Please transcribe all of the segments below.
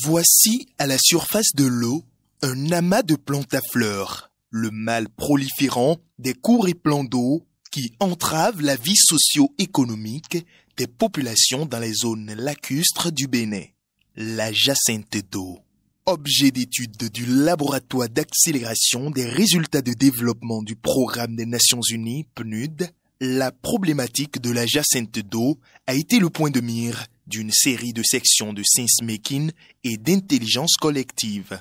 Voici à la surface de l'eau un amas de plantes à fleurs, le mal proliférant des cours et plans d'eau qui entravent la vie socio-économique des populations dans les zones lacustres du Bénin. La jacinthe d'eau. Objet d'étude du laboratoire d'accélération des résultats de développement du Programme des Nations Unies, PNUD, la problématique de la jacinthe d'eau a été le point de mire d'une série de sections de sense-making et d'intelligence collective.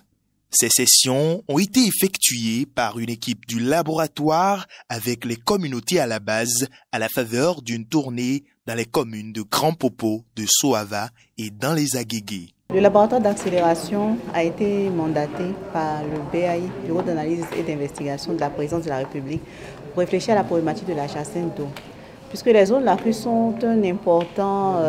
Ces sessions ont été effectuées par une équipe du laboratoire avec les communautés à la base à la faveur d'une tournée dans les communes de Grand Popo, de Soava et dans les Agégués. Le laboratoire d'accélération a été mandaté par le BAI, Bureau d'analyse et d'investigation de la présidence de la République, pour réfléchir à la problématique de la jacinthe d'eau. Puisque les zones lacustres sont un important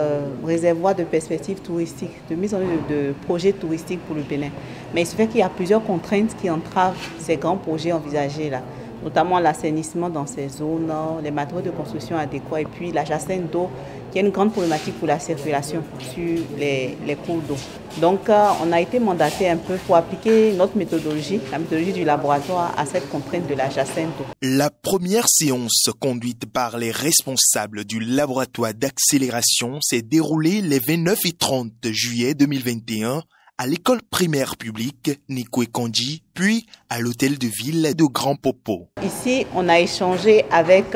réservoir de perspectives touristiques, de mise en œuvre de projets touristiques pour le Bénin. Mais il se fait qu'il y a plusieurs contraintes qui entravent ces grands projets envisagés là, notamment l'assainissement dans ces zones, les matériaux de construction adéquats et puis la jacinthe d'eau qui est une grande problématique pour la circulation sur les cours d'eau. Donc on a été mandaté un peu pour appliquer notre méthodologie, la méthodologie du laboratoire à cette contrainte de la jacinthe d'eau. La première séance conduite par les responsables du laboratoire d'accélération s'est déroulée les 29 et 30 juillet 2021 à l'école primaire publique Nikwe Kondji, puis à l'hôtel de ville de Grand Popo. Ici, on a échangé avec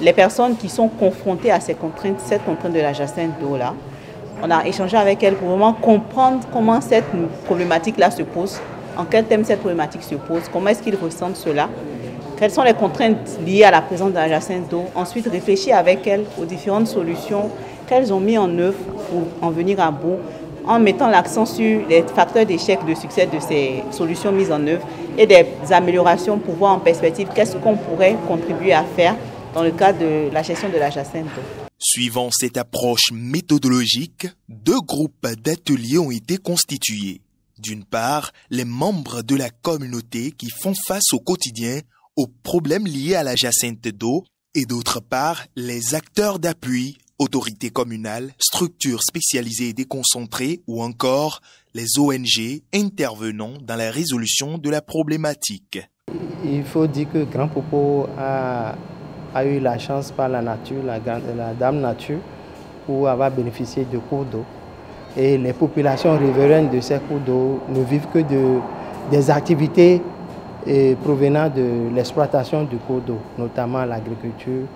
les personnes qui sont confrontées à cette contrainte de la jacinthe d'eau là. On a échangé avec elles pour vraiment comprendre comment cette problématique-là se pose, en quel thème cette problématique se pose, comment est-ce qu'ils ressentent cela, quelles sont les contraintes liées à la présence de la jacinthe d'eau. Ensuite, réfléchir avec elles aux différentes solutions qu'elles ont mises en œuvre pour en venir à bout, en mettant l'accent sur les facteurs d'échec, de succès de ces solutions mises en œuvre et des améliorations pour voir en perspective qu'est-ce qu'on pourrait contribuer à faire dans le cadre de la gestion de la jacinthe d'eau. Suivant cette approche méthodologique, 2 groupes d'ateliers ont été constitués. D'une part, les membres de la communauté qui font face au quotidien aux problèmes liés à la jacinthe d'eau et d'autre part, les acteurs d'appui, autorités communales, structures spécialisées et déconcentrées ou encore les ONG intervenant dans la résolution de la problématique. Il faut dire que Grand Popo a eu la chance par la nature, la dame nature, pour avoir bénéficié de cours d'eau. Et les populations riveraines de ces cours d'eau ne vivent que des activités provenant de l'exploitation du cours d'eau, notamment l'agriculture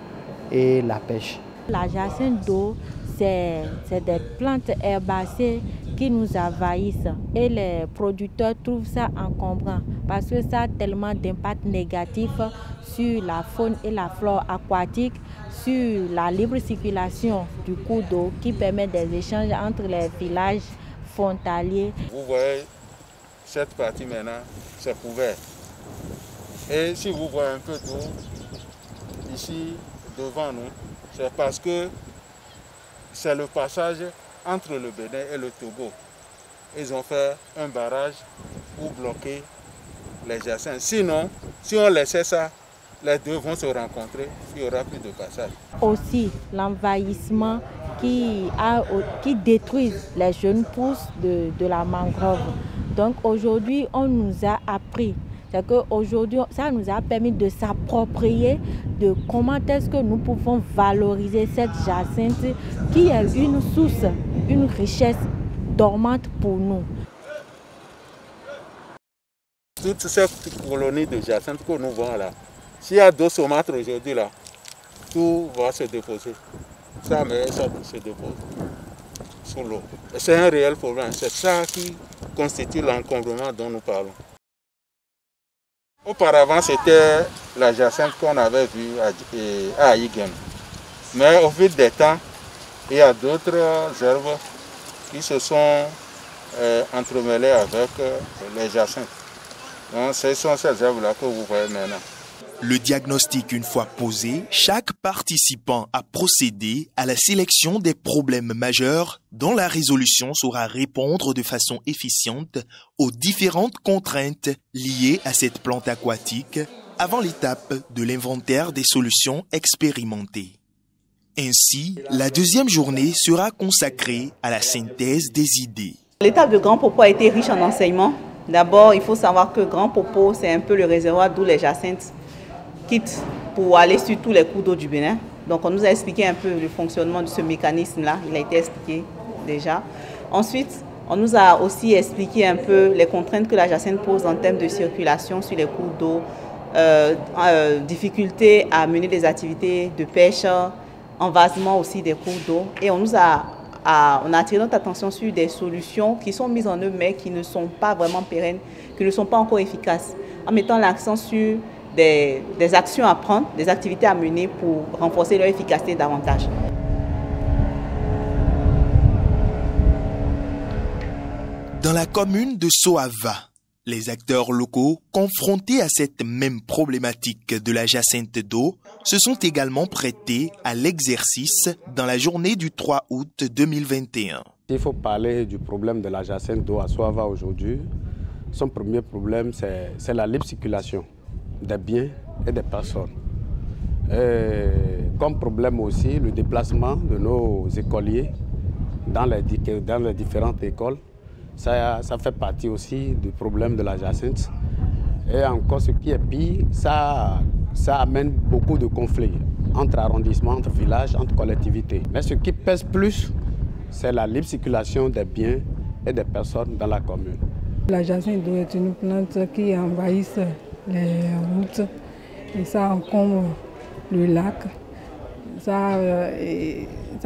et la pêche. La jacinthe d'eau, c'est des plantes herbacées qui nous envahissent et les producteurs trouvent ça encombrant parce que ça a tellement d'impact négatif sur la faune et la flore aquatique, sur la libre circulation du cours d'eau qui permet des échanges entre les villages frontaliers. Vous voyez cette partie maintenant, c'est couvert. Et si vous voyez un peu d'eau ici devant nous, c'est parce que c'est le passage entre le Bénin et le Togo. Ils ont fait un barrage pour bloquer les jacinthes. Sinon, si on laissait ça, les deux vont se rencontrer, il n'y aura plus de passage. Aussi, l'envahissement qui détruit les jeunes pousses de la mangrove. Donc aujourd'hui, on nous a appris. C'est qu'aujourd'hui, ça nous a permis de s'approprier de comment est-ce que nous pouvons valoriser cette jacinthe qui est une source, une richesse dormante pour nous. Toutes ces colonies de jacinthe que nous voyons là, s'il y a 2 saumâtres aujourd'hui là, tout va se déposer. Ça se dépose sous l'eau. C'est un réel problème. C'est ça qui constitue l'encombrement dont nous parlons. Auparavant, c'était la jacinthe qu'on avait vue à Aïguen. Mais au fil des temps, il y a d'autres herbes qui se sont entremêlées avec les jacinthes. Donc, ce sont ces herbes-là que vous voyez maintenant. Le diagnostic une fois posé, chaque participant a procédé à la sélection des problèmes majeurs dont la résolution saura répondre de façon efficiente aux différentes contraintes liées à cette plante aquatique avant l'étape de l'inventaire des solutions expérimentées. Ainsi, la deuxième journée sera consacrée à la synthèse des idées. L'étape de Grand Popo a été riche en enseignements. D'abord, il faut savoir que Grand Popo, c'est un peu le réservoir d'où les jacinthes quittent pour aller sur tous les cours d'eau du Bénin. Donc, on nous a expliqué un peu le fonctionnement de ce mécanisme-là. Il a été expliqué déjà. Ensuite, on nous a aussi expliqué un peu les contraintes que la jacinthe pose en termes de circulation sur les cours d'eau, difficulté à mener des activités de pêche, envasement aussi des cours d'eau. Et on a attiré notre attention sur des solutions qui sont mises en œuvre mais qui ne sont pas vraiment pérennes, qui ne sont pas encore efficaces, en mettant l'accent sur des actions à prendre, des activités à mener pour renforcer leur efficacité davantage. Dans la commune de Soava, les acteurs locaux, confrontés à cette même problématique de la jacinthe d'eau, se sont également prêtés à l'exercice dans la journée du 3 août 2021. Il faut parler du problème de la jacinthe d'eau à Soava aujourd'hui. Son premier problème, c'est la libre circulation des biens et des personnes. Et comme problème aussi, le déplacement de nos écoliers dans les différentes écoles. Ça fait partie aussi du problème de la jacinthe. Et encore, ce qui est pire, ça amène beaucoup de conflits entre arrondissements, entre villages, entre collectivités. Mais ce qui pèse plus, c'est la libre circulation des biens et des personnes dans la commune. La jacinthe d'eau est une plante qui envahit les routes et ça encombre le lac. Ça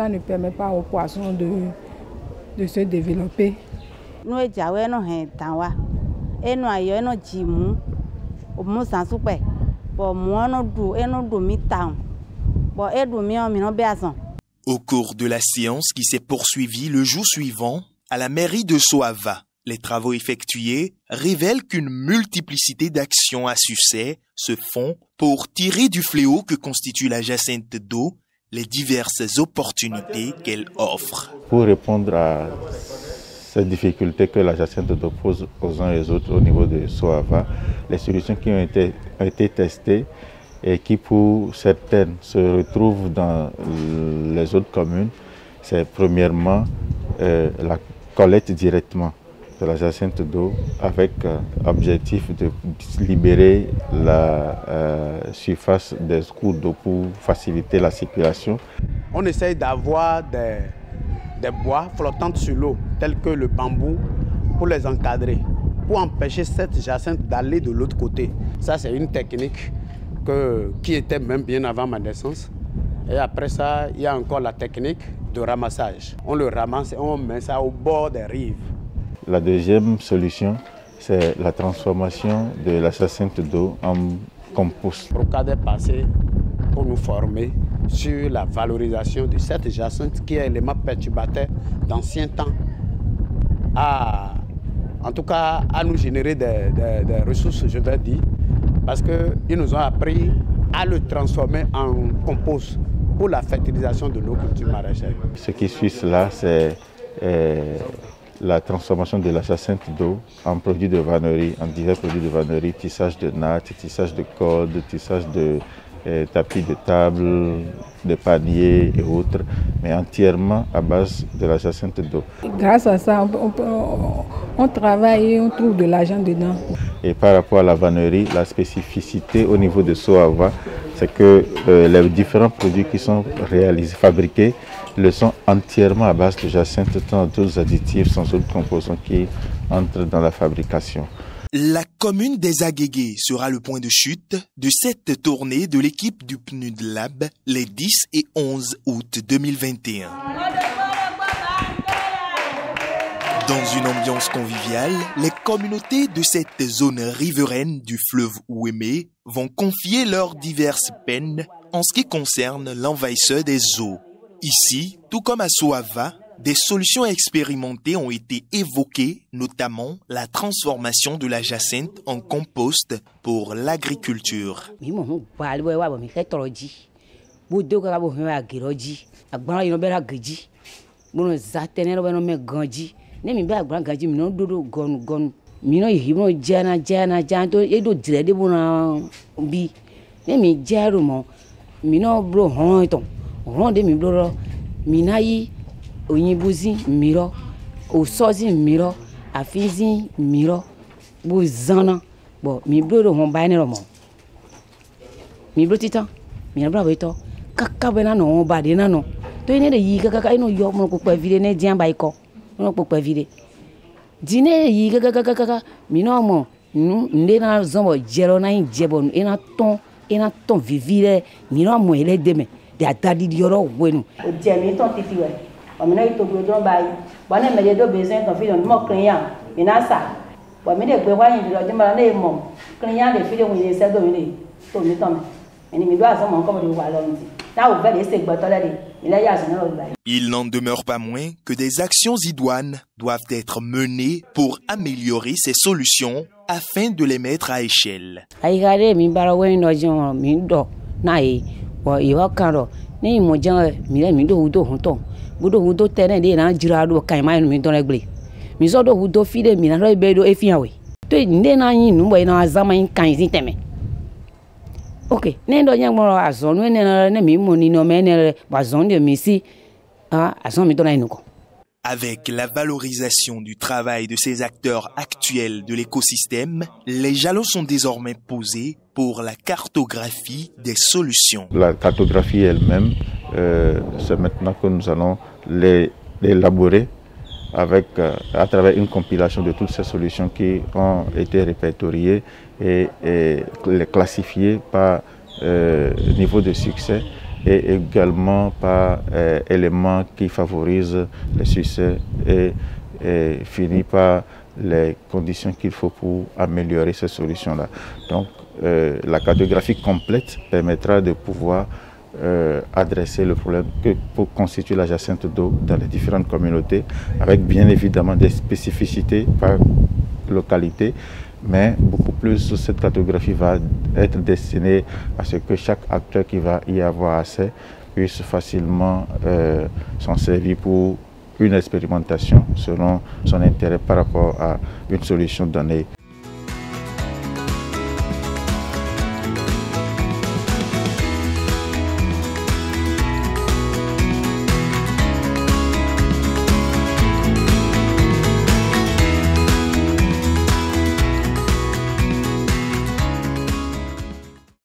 ne permet pas aux poissons de se développer. Nous avons Au cours de la séance qui s'est poursuivie le jour suivant, à la mairie de Soava, les travaux effectués révèlent qu'une multiplicité d'actions à succès se font pour tirer du fléau que constitue la jacinthe d'eau les diverses opportunités qu'elle offre. Pour répondre à ces difficultés que la jacinthe d'eau pose aux uns et aux autres au niveau de Soava, les solutions qui ont été testées et qui pour certaines se retrouvent dans les autres communes, c'est premièrement la collecte directement de la jacinthe d'eau avec objectif de libérer la surface des cours d'eau pour faciliter la circulation. On essaye d'avoir des bois flottantes sur l'eau, tels que le bambou, pour les encadrer, pour empêcher cette jacinthe d'aller de l'autre côté. Ça, c'est une technique qui était même bien avant ma naissance. Et après ça, il y a encore la technique de ramassage. On le ramasse et on met ça au bord des rives. La deuxième solution, c'est la transformation de la jacinthe d'eau en compost. Procad est passé pour nous former sur la valorisation de cette jacinthe qui est l'élément perturbateur d'anciens temps, en tout cas à nous générer des ressources, je vais dire, parce qu'ils nous ont appris à le transformer en compost pour la fertilisation de nos cultures maraîchères. Ce qui suit cela, c'est la transformation de la jacinthe d'eau en produits de vannerie, en divers produits de vannerie, tissage de nattes, tissage de cordes, tissage de tapis de table, de paniers et autres, mais entièrement à base de la jacinthe d'eau. Grâce à ça, on travaille et on trouve de l'argent dedans. Et par rapport à la vannerie, la spécificité au niveau de Soava, c'est que les différents produits qui sont fabriqués le sont entièrement à base de jacinthe, sans d'autres additifs, sans autres composants qui entrent dans la fabrication. La commune des Agégués sera le point de chute de cette tournée de l'équipe du PNUD Lab les 10 et 11 août 2021. Dans une ambiance conviviale, les communautés de cette zone riveraine du fleuve Ouémé vont confier leurs diverses peines en ce qui concerne l'envahisseur des eaux. Ici, tout comme à Soava, des solutions expérimentées ont été évoquées, notamment la transformation de la jacinthe en compost pour l'agriculture. au sozi miro a fizi miro bu zana bon mi blo on ba ni romo mi blo titan mi bra weto kaka bena no ba de na no to ni de yi kaka ino yo mo ko pa vide ne dian ba iko mo ko pa vide dine yi kaka mi no mo nde na zombo jero na injebo ina ton vivire mi no mo ele deme de adadi di oro wenu o je mi ton titi we o mi na ito gbe don ba yi bo na me de do bezen ton film mo kan ya mi na sa bo mi de gbe wa yin di ojo ma na mo kan ya de film yin se do mi ni to mi ton mi mi do aso mo ko mo wa lo nti na o ve de se gbo to le de ile ya so na lo gba. Il n'en demeure pas moins que des actions idoines doivent être menées pour améliorer ces solutions afin de les mettre à échelle. Aigare mi bara wen no jon mi do na e wo iwa kan ro ni mo jan mi do hudo hunto budo hudo tene de na jira do kan ma mi don legble mi so do hudo fi de mi na ro be do e fi awe to nde na yin nu bo na azama yin kan sin teme okay ne do yan mo azon ne na mi mo ni no me ne bazon de mi si azon mi don na inuko. Avec la valorisation du travail de ces acteurs actuels de l'écosystème, les jalons sont désormais posés pour la cartographie des solutions. La cartographie elle-même, c'est maintenant que nous allons l'élaborer à travers une compilation de toutes ces solutions qui ont été répertoriées et les classifiées par niveau de succès et également par éléments qui favorisent le succès et finit par les conditions qu'il faut pour améliorer ces solutions-là. Donc la cartographie complète permettra de pouvoir adresser le problème que constitue la jacinthe d'eau dans les différentes communautés, avec bien évidemment des spécificités par localité, mais beaucoup plus cette cartographie va être destinée à ce que chaque acteur qui va y avoir accès puisse facilement s'en servir pour une expérimentation selon son intérêt par rapport à une solution donnée.